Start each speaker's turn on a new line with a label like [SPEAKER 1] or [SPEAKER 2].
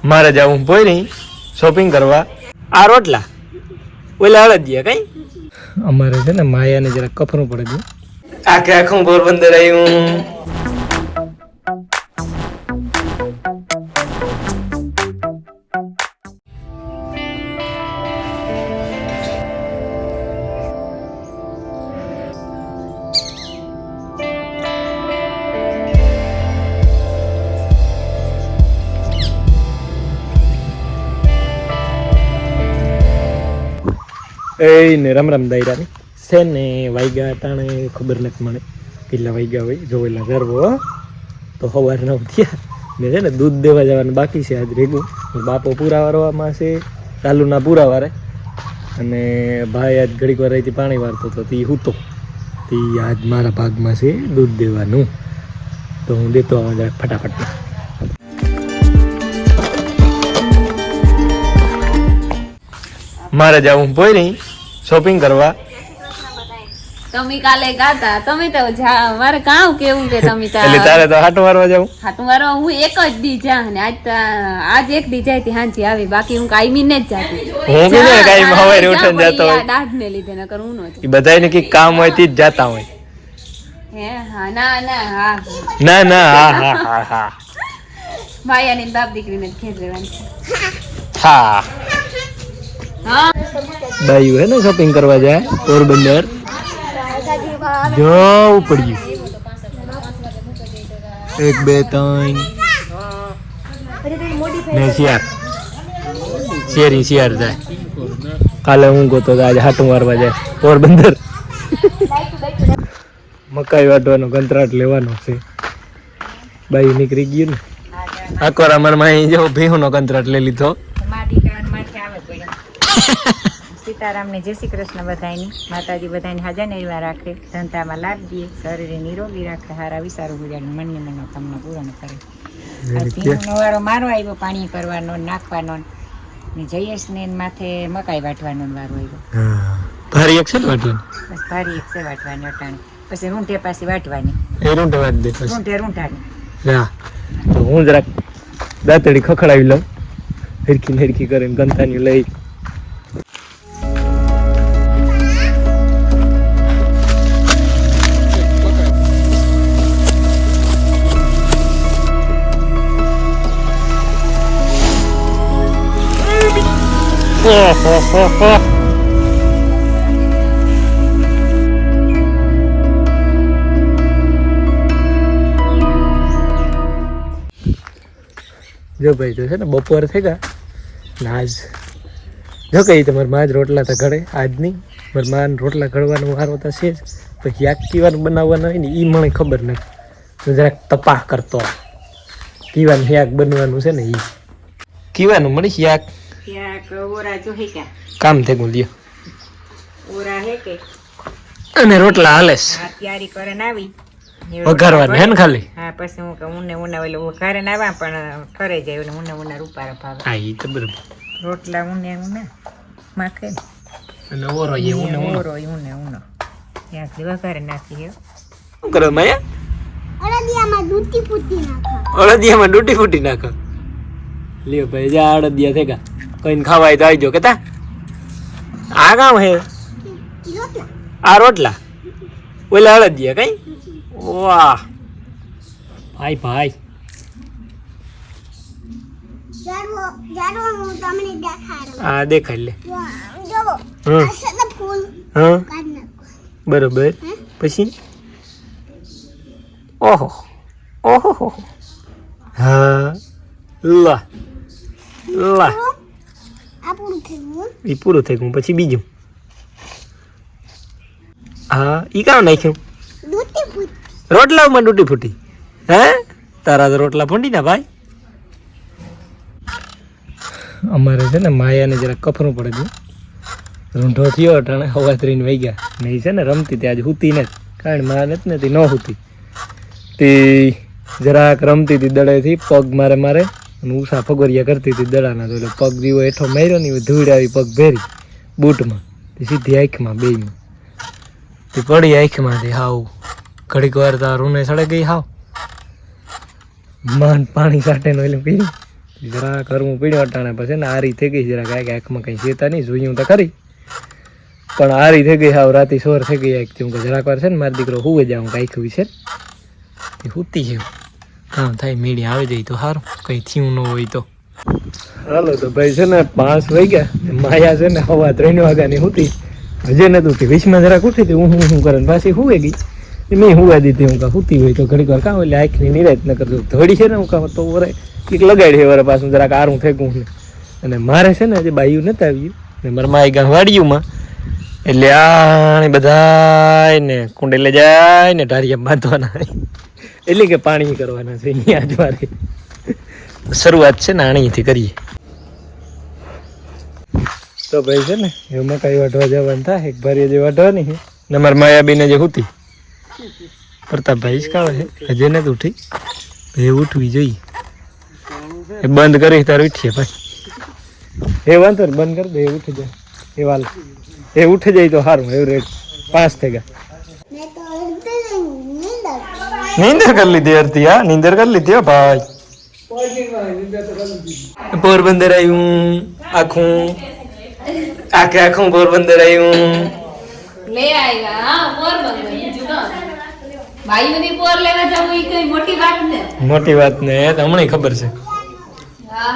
[SPEAKER 1] મારે જવું પોઈ નહીં શોપિંગ કરવા. આ રોટલા ઓલા હળદિયા કઈ અમારે છે ને માયાને જરા કફરું પડે છે. આખે આખું પોરબંદર આવ્યું. ને રમ રમ દાયરા છે ને વાગ્યા ટાણે ખબર નથી મને કેટલા વાગ્યા હોય જોવેલા ગરબો તો સવાર 9 થયા ને છે ને દૂધ દેવા જવાનું બાકી છે આજ રેગું. બાપો પૂરા વારવામાં છે ચાલુના પૂરા વારે અને ભાઈ આજ ઘડીક વાર રહીથી પાણી વારતો હતો તે હૂતો તે આજ મારા ભાગમાં છે દૂધ દેવાનું તો હું દેતો આવા જરાક ફટાફટ. મારે જવું પોઈ નહીં શોપિંગ કરવા.
[SPEAKER 2] તમે કાલે ગાતા તમે તો મારે કામ કેવું કે તમે
[SPEAKER 1] એટલે તારે તો હાટું મારવા જાવું.
[SPEAKER 2] હાટું મારવા હું એક જ દી જા ને આજ એક દી જાય થી હાંજી આવી બાકી હું કાયમી ને જ જાતી.
[SPEAKER 1] હું બી ને કાયમ હવારે ઉઠીને જતો હોય
[SPEAKER 2] દાઢ ને લીધે નકર હું નો
[SPEAKER 1] ઈ બધાયને કે કામ હોય થી જ જાતા હોય.
[SPEAKER 2] હે હા ના ના હા
[SPEAKER 1] ના ના હા હા હા હા
[SPEAKER 2] માયાની બાપ દીકરીને ખેર રહેવાની છે.
[SPEAKER 1] હા
[SPEAKER 2] હા
[SPEAKER 1] બાઈ હે ને શોપિંગ કરવા જાય પોરબંદર જવું પડ્યું 1 2 3 ને શિયાર જાય. કાલે હું ગોતો આજે હાટું મારવા જાય પોરબંદર. મકાઈ વાટવાનો કંત્રાટ લેવાનો છે. બાઈ નીકળી ગયું ને આકોર અમારમાં અહીં જો ભીહુનો કંત્રાટ લઈ લીધો.
[SPEAKER 3] સીતારામને જય શ્રી કૃષ્ણ બધાની માતાજી બધાને હાજર નિર્વા રાખે ધંધામાં લાભ દે શરીરે નિરોગી રાખે હારા વિચારો ગુજારનું મનની મનોકામના પૂર્ણ કરે. આજનો વારો મારો આવ્યો પાણી કરવાનો નાખવાનો ને જયેશને માથે મકાઈ વાટવાનો વારો આવ્યો.
[SPEAKER 1] ભારી એક છે ને વાટવાની
[SPEAKER 3] બસ ભારી એક છે વાટવાની અટાણી પછી રૂંઢે પાછી વાટવાની
[SPEAKER 1] એ રૂંઢે વાટ દે પછી
[SPEAKER 3] રૂંઢાની.
[SPEAKER 1] હા તો હું જરાક દાંતડી ખખડાવી લઉં હેરખી કરીને ગંતાની લઈ. જો ભાઈ તો છે ને બપોર થઈ ગયા ને આજ જો કઈ તમારે માં જ રોટલા તો ઘડે આજ નહીં મારે માં રોટલા ઘડવાનો વારો તો છે જ પછી યાક કીવાનું બનાવવાનું હોય ને એ મને ખબર નથી તો જરાક તપાસ કરતો કીવાનું યાક બનવાનું છે ને એ કીવાનું મળી યાક કામ થઈ ગયું લ્યો અને રોટલા હાલેસ
[SPEAKER 3] તૈયારી કરીને આવી
[SPEAKER 1] વઘારવાનું હે ને ખાલી.
[SPEAKER 3] હા પછી હું ઉને વઘારે ના આવ્યા પણ ઠરે જાય એટલે ઉને રૂપારા ભાવે.
[SPEAKER 1] હા એ તો બરાબર
[SPEAKER 3] રોટલા ઉને માખે
[SPEAKER 1] અને ઓરો એ ઉને
[SPEAKER 3] ઓરો ઉને ત્યાંથી વઘારે નાખી હે.
[SPEAKER 1] શું કરો માયા અળદિયામાં ડૂટી ફૂટી નાખો. લ્યો ભાઈ જા અળદિયા થઈ ગયા કઈને ખાવાય તો આવજો કેતા. આ કામ હે આ રોટલા ઓલા અળદિયા કઈ વાહ ભાઈ હા દેખાડ લે. હા બરોબર પછી ઓહો હા લા એ પૂરું થઈ ગયું પછી બીજું હા ઈ કામ નાખ્યું રોટલામાં ડૂટી ફૂટી. હે તારા તો રોટલા ફૂટી ના ભાઈ. અમારે છે ને માયાને જરા કફરું પડે છે રૂંઢો થયો અટાણે 3:15 વાગ્યા ને એ છે ને રમતી તે આજે હૂતી ને કારણ મારા નથી ને તે ન હૂતી તે જરાક રમતી હતી દડેથી પગ મારે અને ઉષા ફગોરિયા કરતી હતી દડાના તો એટલે પગ દીવો હેઠો માર્યો ને ધૂળ આવી પગ ભેરી બૂટમાં તે સીધી આંખમાં બેયમાં તે પડી આંખમાંથી હાવ ઘડીક વાર તાર રૂને સડે ગઈ હાવ માન પાણી સાટે નો એટલે પી જરા કરવું પીડ્યો અટાણે પછી ને આરી થઈ ગઈ જરા કાંઈક આંખમાં કંઈ ચેતા નહીં જોયું તો ખરી પણ આરી થઈ ગઈ હાવ રાતી સોર થઈ ગઈ એક કે જરાક વાર છે ને મારો દીકરો હુવે જાઉં કાંઈક વિશે એ હુતી ગયું કામ થાય મીડી આવી જાય તો સારું કંઈ થયું ન હોય તો હાલો તો ભાઈ છે ને 5 વાગ્યા માયા છે ને હવા 3 વાગ્યાની હુતી હજે નતું ઉઠી વીસમાં જરાક ઉઠી હતી હું કરે પાછી હુવે ગઈ મેં હુવા દીધી હું કાં હુતી હોય તો ઘડીક વાર કામ એટલે આંખની નિરાત ન કરતો ધોડી છે ને હું કામ તો વરે કંઈક લગાડી વરે પાછું જરાક આરું ફેંકું ને અને મારે છે ને હજી બાયું નથી આવ્યું ને મારા માય ગામ વાડિયુંમાં એટલે આ બધા ને કુંડે લઈ જાય ને ઢારિયા બાંધવાના એટલે કે પાણી કરવાના છે અહીંયા જ મારે શરૂઆત છે ને આણીથી કરીએ તો ભાઈ છે ને એવું મકાઈ વાઢવા જવાનું થાય એક ભારી જે વાઢવાની છે ને મારા માયાબીને જે હુતી પ્રતાપભાઈ કાવે છે હજે નથી ઉઠી એ ઉઠવી જોઈએ એ બંધ કરી તારે ઉઠીએ ભાઈ એ વાંધો ને બંધ કરી દે એ ઉઠી જાય એ વાલ એ ઉઠી જાય તો સારું એવું રેટ 5 થઈ ગયા નીંદર કરી લીધી અરતી હા નીંદર કરી લીધી હો ભાઈ પોરબંદર આવ્યું આખું પોરબંદર આવ્યું
[SPEAKER 2] લે આવ્યા હા પોરબંદર બીજું કાં ભાઈઓની પોર લેવા જવું એ કઈ મોટી વાત ને
[SPEAKER 1] મોટી વાત ને હમણાં ખબર છે
[SPEAKER 2] હા